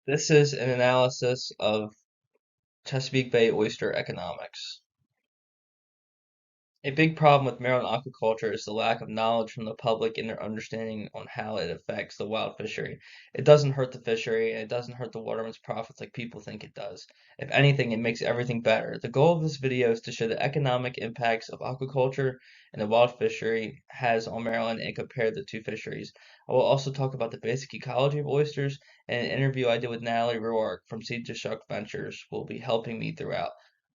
This is an analysis of Chesapeake Bay oyster economics. A big problem with Maryland aquaculture is the lack of knowledge from the public and their understanding on how it affects the wild fishery. It doesn't hurt the fishery and it doesn't hurt the waterman's profits like people think it does. If anything, it makes everything better. The goal of this video is to show the economic impacts of aquaculture and the wild fishery has on Maryland and compare the two fisheries. I will also talk about the basic ecology of oysters, and an interview I did with Natalie Roark from Seed to Shuck Ventures will be helping me throughout.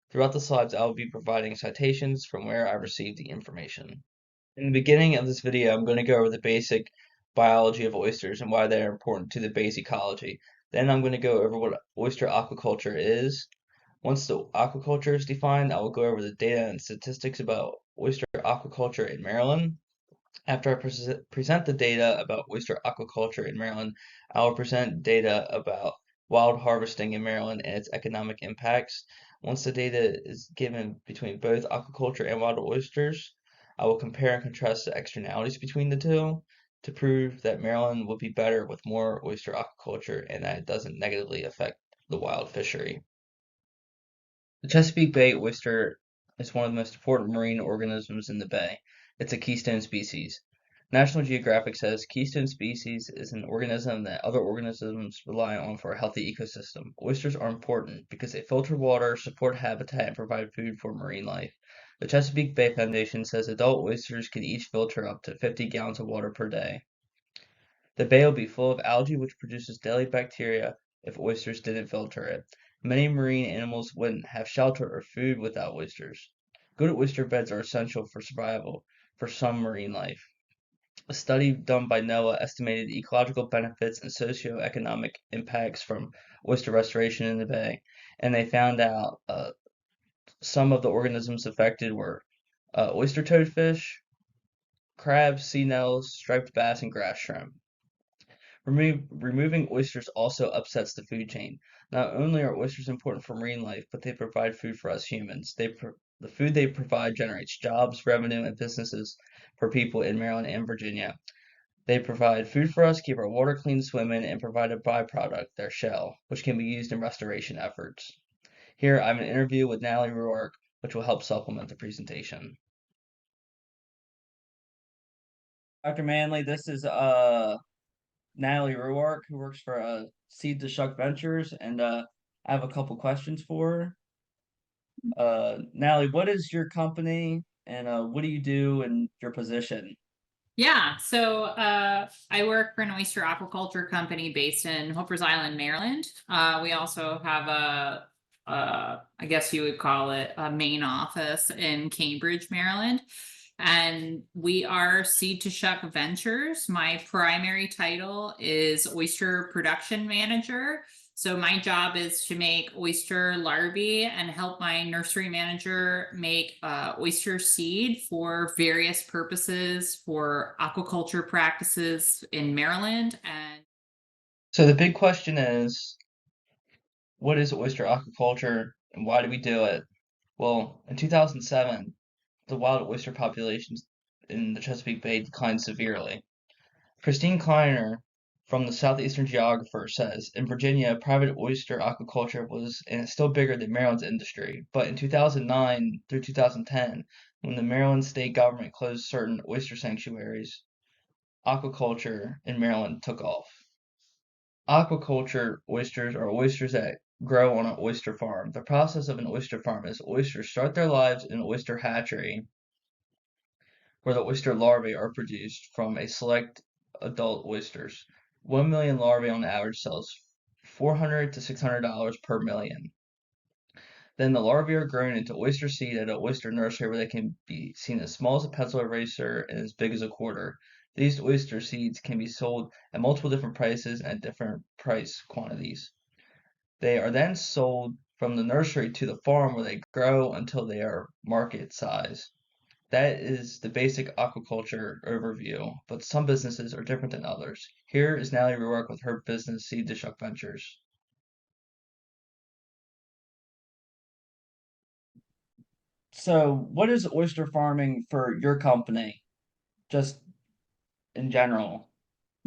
Throughout the slides, I will be providing citations from where I received the information. In the beginning of this video, I'm going to go over the basic biology of oysters and why they're important to the base ecology. Then I'm going to go over what oyster aquaculture is. Once the aquaculture is defined, I will go over the data and statistics about oyster aquaculture in Maryland. After I present the data about oyster aquaculture in Maryland, I will present data about wild harvesting in Maryland and its economic impacts. Once the data is given between both aquaculture and wild oysters, I will compare and contrast the externalities between the two to prove that Maryland would be better with more oyster aquaculture and that it doesn't negatively affect the wild fishery. The Chesapeake Bay oyster is one of the most important marine organisms in the bay. It's a keystone species. National Geographic says keystone species is an organism that other organisms rely on for a healthy ecosystem. Oysters are important because they filter water, support habitat, and provide food for marine life. The Chesapeake Bay Foundation says adult oysters can each filter up to 50 gallons of water per day. The bay will be full of algae which produces daily bacteria if oysters didn't filter it. Many marine animals wouldn't have shelter or food without oysters. Good oyster beds are essential for survival for some marine life. A study done by NOAA estimated ecological benefits and socioeconomic impacts from oyster restoration in the bay, and they found out some of the organisms affected were oyster toadfish, crabs, sea nettles, striped bass, and grass shrimp. Removing oysters also upsets the food chain. Not only are oysters important for marine life, but they provide food for us humans. The food they provide generates jobs, revenue, and businesses for people in Maryland and Virginia. They provide food for us, keep our water clean to swim in, and provide a byproduct, their shell, which can be used in restoration efforts. Here, I have an interview with Natalie Roark, which will help supplement the presentation. Dr. Manley, this is Natalie Roark, who works for Seed to Shuck Ventures, and I have a couple questions for her. Natalie, what is your company, and what do you do in your position? Yeah, so I work for an oyster aquaculture company based in Hoppers Island, Maryland. We also have I guess you would call it a main office in Cambridge, Maryland. And we are Seed to Shuck Ventures. My primary title is Oyster Production Manager. So my job is to make oyster larvae and help my nursery manager make oyster seed for various purposes for aquaculture practices in Maryland. And So the big question is, what is oyster aquaculture and why do we do it? Well, in 2007, the wild oyster populations in the Chesapeake Bay declined severely. Christine Kleiner from the Southeastern Geographer says in Virginia, private oyster aquaculture was and is still bigger than Maryland's industry. But in 2009 through 2010, when the Maryland state government closed certain oyster sanctuaries, aquaculture in Maryland took off. Aquaculture oysters are oysters that grow on an oyster farm. The process of an oyster farm is oysters start their lives in an oyster hatchery where the oyster larvae are produced from a select adult oysters. 1 million larvae on average sells $400 to $600 per million. Then the larvae are grown into oyster seed at an oyster nursery where they can be seen as small as a pencil eraser and as big as a quarter. These oyster seeds can be sold at multiple different prices and at different price quantities. They are then sold from the nursery to the farm where they grow until they are market size. That is the basic aquaculture overview, but some businesses are different than others. Here is Natalie Roark with her business, Seed to Shuck Ventures. So, what is oyster farming for your company, just in general?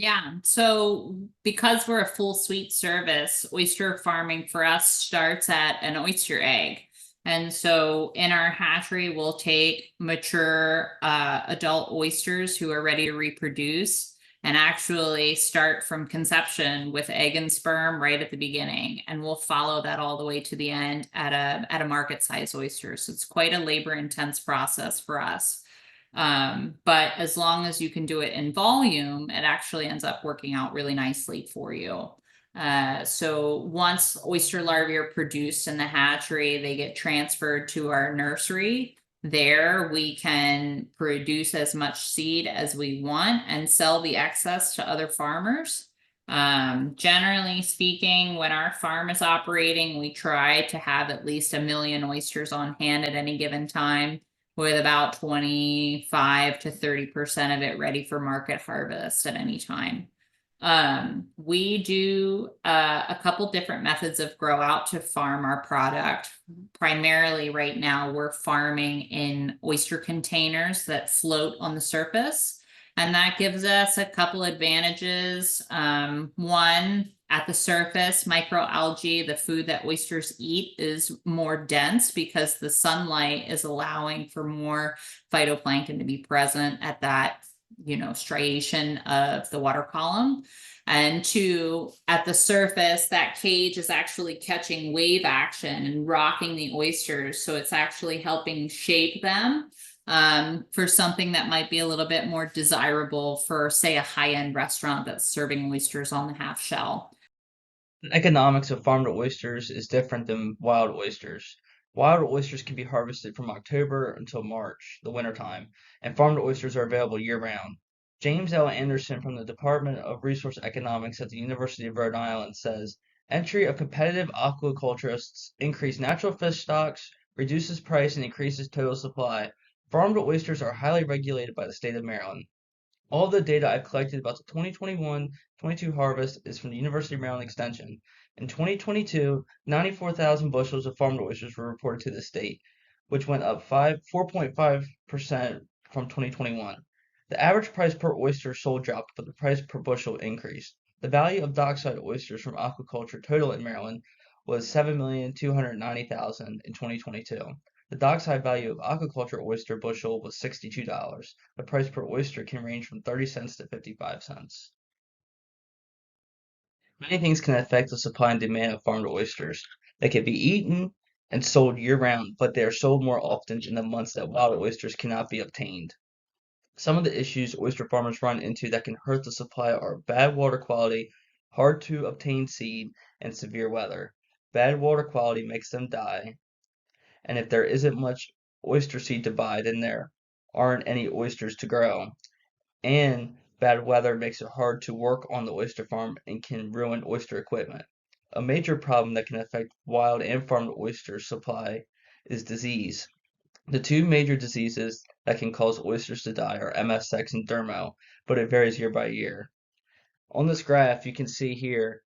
Yeah, so because we're a full suite service, oyster farming for us starts at an oyster egg. And so in our hatchery, we'll take mature adult oysters who are ready to reproduce and actually start from conception with egg and sperm right at the beginning. And we'll follow that all the way to the end at a market size oyster. So it's quite a labor intense process for us. But as long as you can do it in volume, it actually ends up working out really nicely for you. So once oyster larvae are produced in the hatchery, they get transferred to our nursery. There we can produce as much seed as we want and sell the excess to other farmers. Generally speaking, when our farm is operating, we try to have at least 1 million oysters on hand at any given time, with about 25 to 30% of it ready for market harvest at any time. We do a couple different methods of grow out to farm our product. Primarily right now, we're farming in oyster containers that float on the surface. And that gives us a couple advantages. One, at the surface, microalgae, the food that oysters eat, is more dense because the sunlight is allowing for more phytoplankton to be present at that, striation of the water column. And two, at the surface, that cage is actually catching wave action and rocking the oysters. So it's actually helping shape them for something that might be a little bit more desirable for, say, a high-end restaurant that's serving oysters on the half shell. The economics of farmed oysters is different than wild oysters. Wild oysters can be harvested from October until March, the wintertime, and farmed oysters are available year-round. James L. Anderson from the Department of Resource Economics at the University of Rhode Island says, entry of competitive aquaculturists increase natural fish stocks, reduces price, and increases total supply. Farmed oysters are highly regulated by the state of Maryland. All the data I've collected about the 2021-22 harvest is from the University of Maryland Extension. In 2022, 94,000 bushels of farmed oysters were reported to the state, which went up 4.5% from 2021. The average price per oyster sold dropped, but the price per bushel increased. The value of dockside oysters from aquaculture total in Maryland was 7,290,000 in 2022. The dockside value of aquaculture oyster bushel was $62. The price per oyster can range from 30 cents to 55 cents. Many things can affect the supply and demand of farmed oysters. They can be eaten and sold year-round, but they are sold more often in the months that wild oysters cannot be obtained. Some of the issues oyster farmers run into that can hurt the supply are bad water quality, hard to obtain seed, and severe weather. Bad water quality makes them die, and if there isn't much oyster seed to buy, then there aren't any oysters to grow. And bad weather makes it hard to work on the oyster farm and can ruin oyster equipment. A major problem that can affect wild and farmed oyster supply is disease. The two major diseases that can cause oysters to die are MSX and dermo, but it varies year by year. On this graph, you can see here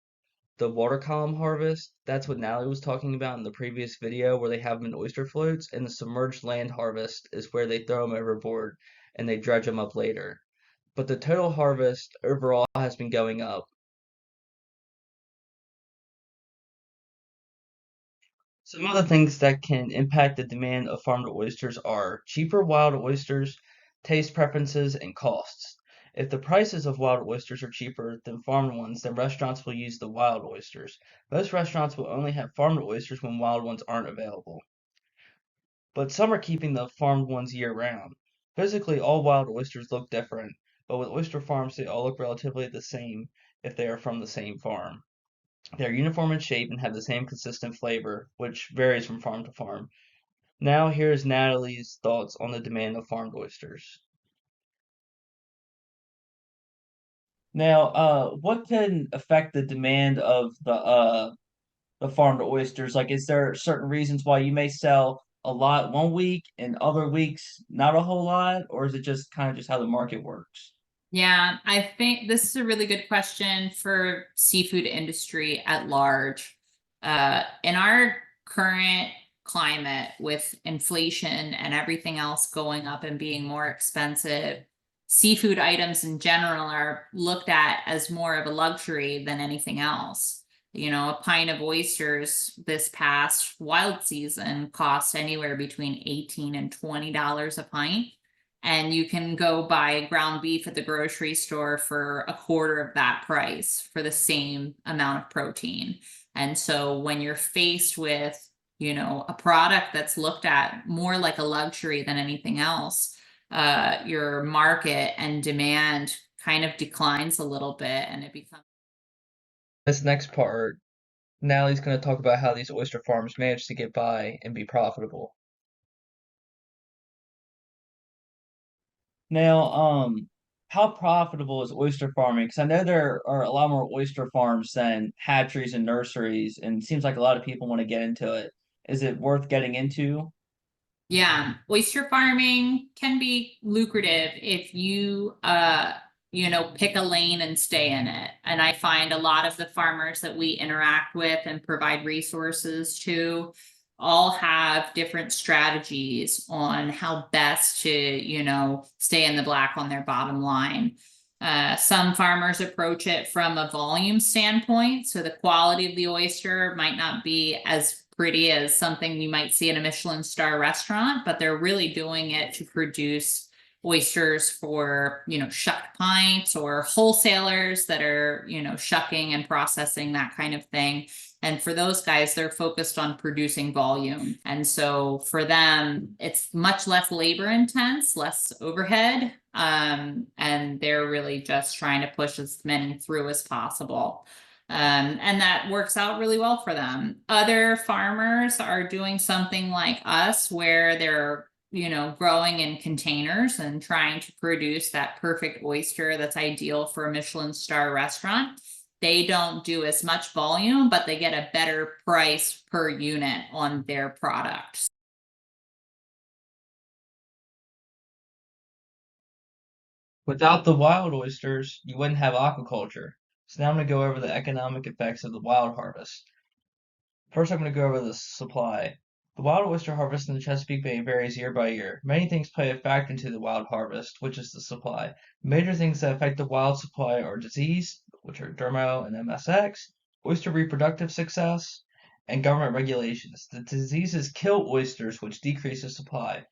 the water column harvest. That's what Natalie was talking about in the previous video, where they have them in oyster floats, and the submerged land harvest is where they throw them overboard and they dredge them up later. But the total harvest overall has been going up. Some other things that can impact the demand of farmed oysters are cheaper wild oysters, taste preferences, and costs. If the prices of wild oysters are cheaper than farmed ones, then restaurants will use the wild oysters. Most restaurants will only have farmed oysters when wild ones aren't available. But some are keeping the farmed ones year round. Physically, all wild oysters look different, but with oyster farms, they all look relatively the same if they are from the same farm. They are uniform in shape and have the same consistent flavor, which varies from farm to farm. Now, here's Natalie's thoughts on the demand of farmed oysters. Now, what can affect the demand of the farmed oysters? Like, is there certain reasons why you may sell a lot one week and other weeks not a whole lot, or is it just kind of just how the market works? Yeah, I think this is a really good question for seafood industry at large. In our current climate with inflation and everything else going up and being more expensive, seafood items in general are looked at as more of a luxury than anything else. You know, a pint of oysters this past wild season cost anywhere between 18 and $20 a pint. And you can go buy ground beef at the grocery store for a quarter of that price for the same amount of protein. And so when you're faced with, you know, a product that's looked at more like a luxury than anything else, your market and demand kind of declines a little bit and it becomes. This next part, Natalie's going to talk about how these oyster farms manage to get by and be profitable. Now, how profitable is oyster farming? Because I know there are a lot more oyster farms than hatcheries and nurseries, and it seems like a lot of people want to get into it. Is it worth getting into? Yeah, oyster farming can be lucrative if you you know, pick a lane and stay in it. And I find a lot of the farmers that we interact with and provide resources to all have different strategies on how best to, you know, stay in the black on their bottom line. Some farmers approach it from a volume standpoint. So the quality of the oyster might not be as pretty as something you might see in a Michelin star restaurant, but they're really doing it to produce oysters for, you know, shuck pints or wholesalers that are, you know, shucking and processing that kind of thing. And for those guys, they're focused on producing volume. And so for them, it's much less labor intense, less overhead. And they're really just trying to push as many through as possible. And that works out really well for them. Other farmers are doing something like us where they're, you know, growing in containers and trying to produce that perfect oyster that's ideal for a Michelin star restaurant. They don't do as much volume, but they get a better price per unit on their products. Without the wild oysters, you wouldn't have aquaculture. So now I'm going to go over the economic effects of the wild harvest. First, I'm going to go over the supply. The wild oyster harvest in the Chesapeake Bay varies year by year. Many things play a factor into the wild harvest, which is the supply. Major things that affect the wild supply are disease, which are dermo and MSX, oyster reproductive success, and government regulations. The diseases kill oysters, which decreases supply.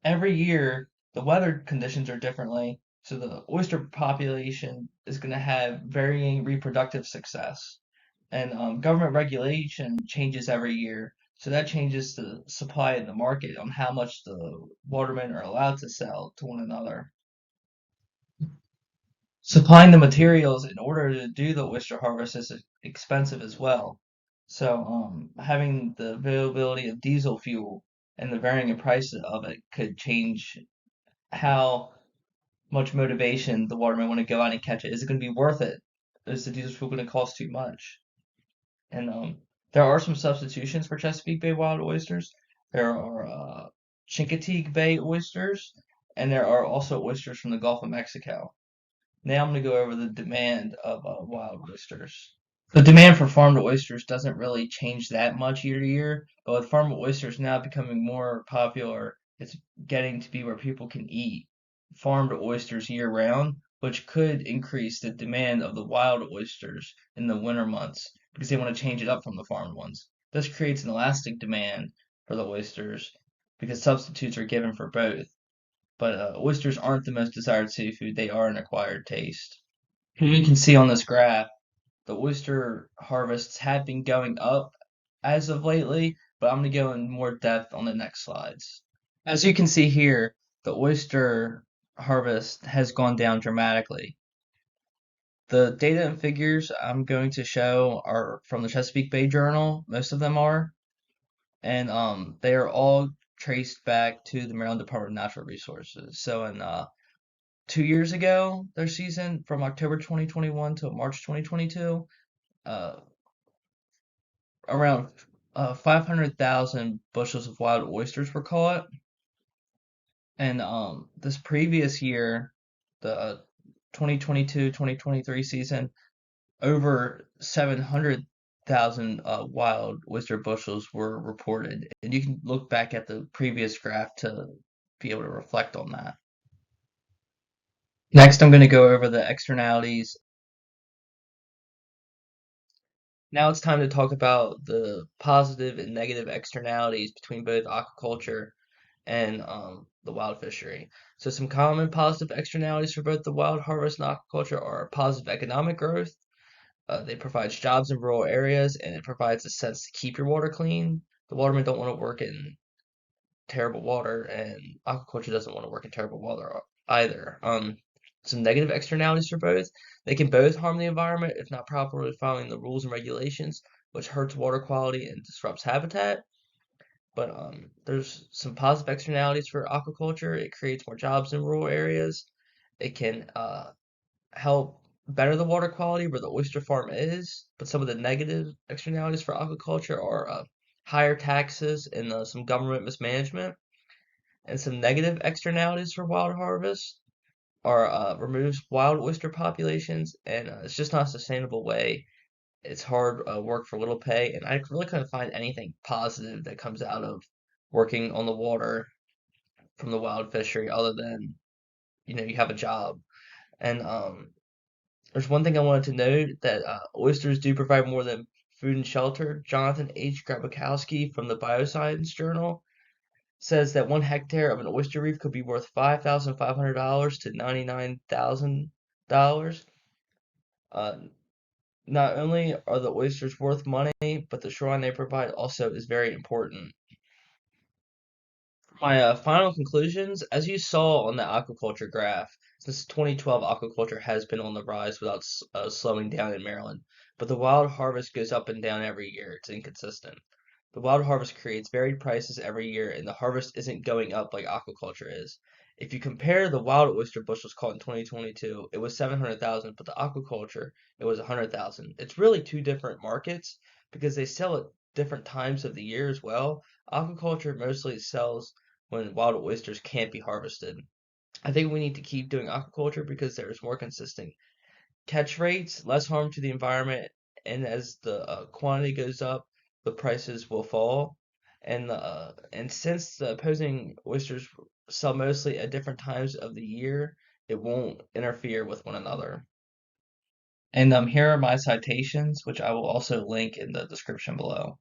Every year, the weather conditions are differently, so the oyster population is going to have varying reproductive success. And government regulation changes every year, so that changes the supply in the market on how much the watermen are allowed to sell to one another. Supplying the materials in order to do the oyster harvest is expensive as well. So, having the availability of diesel fuel and the varying price of it could change how much motivation the watermen want to go out and catch it. Is it going to be worth it? Is the diesel fuel going to cost too much? And there are some substitutions for Chesapeake Bay wild oysters. There are Chincoteague Bay oysters, and there are also oysters from the Gulf of Mexico. Now I'm going to go over the demand of wild oysters. The demand for farmed oysters doesn't really change that much year to year, but with farmed oysters now becoming more popular, it's getting to be where people can eat farmed oysters year round, which could increase the demand of the wild oysters in the winter months because they want to change it up from the farmed ones. This creates an elastic demand for the oysters because substitutes are given for both. But oysters aren't the most desired seafood, they are an acquired taste. Here you can see on this graph, the oyster harvests have been going up as of lately, but I'm going to go in more depth on the next slides. As you can see here, the oyster harvest has gone down dramatically. The data and figures I'm going to show are from the Chesapeake Bay Journal, most of them are, and they are all traced back to the Maryland Department of Natural Resources. So in 2 years ago, their season from October 2021 to March 2022, uh, around 500,000 bushels of wild oysters were caught. And this previous year, the 2022-2023 season, over 700,000 wild oyster bushels were reported. And you can look back at the previous graph to be able to reflect on that. Next, I'm going to go over the externalities. Now it's time to talk about the positive and negative externalities between both aquaculture and the wild fishery. So some common positive externalities for both the wild harvest and aquaculture are positive economic growth. They provide jobs in rural areas, and it provides a sense to keep your water clean. The watermen don't want to work in terrible water, and aquaculture doesn't want to work in terrible water either. Some negative externalities for both. They can both harm the environment if not properly following the rules and regulations, which hurts water quality and disrupts habitat. But there's some positive externalities for aquaculture. It creates more jobs in rural areas. It can help better the water quality where the oyster farm is. But some of the negative externalities for aquaculture are higher taxes and some government mismanagement. And some negative externalities for wild harvest are removes wild oyster populations, and it's just not a sustainable way. It's hard work for little pay, and I really couldn't find anything positive that comes out of working on the water from the wild fishery other than, you have a job. And there's one thing I wanted to note that oysters do provide more than food and shelter. Jonathan H. Grabowski from the Bioscience Journal says that 1 hectare of an oyster reef could be worth $5,500 to $99,000. Uh, Not only are the oysters worth money, but the shoreline they provide also is very important. My final conclusions, as you saw on the aquaculture graph, since 2012, aquaculture has been on the rise without slowing down in Maryland, but the wild harvest goes up and down every year. It's inconsistent. The wild harvest creates varied prices every year, and the harvest isn't going up like aquaculture is. If you compare the wild oyster bushels caught in 2022, it was 700,000, but the aquaculture, it was 100,000. It's really two different markets because they sell at different times of the year as well. Aquaculture mostly sells when wild oysters can't be harvested. I think we need to keep doing aquaculture because there's more consistent catch rates, less harm to the environment, and as the quantity goes up, the prices will fall. And since the opposing oysters sell mostly at different times of the year, it won't interfere with one another. And here are my citations, which I will also link in the description below.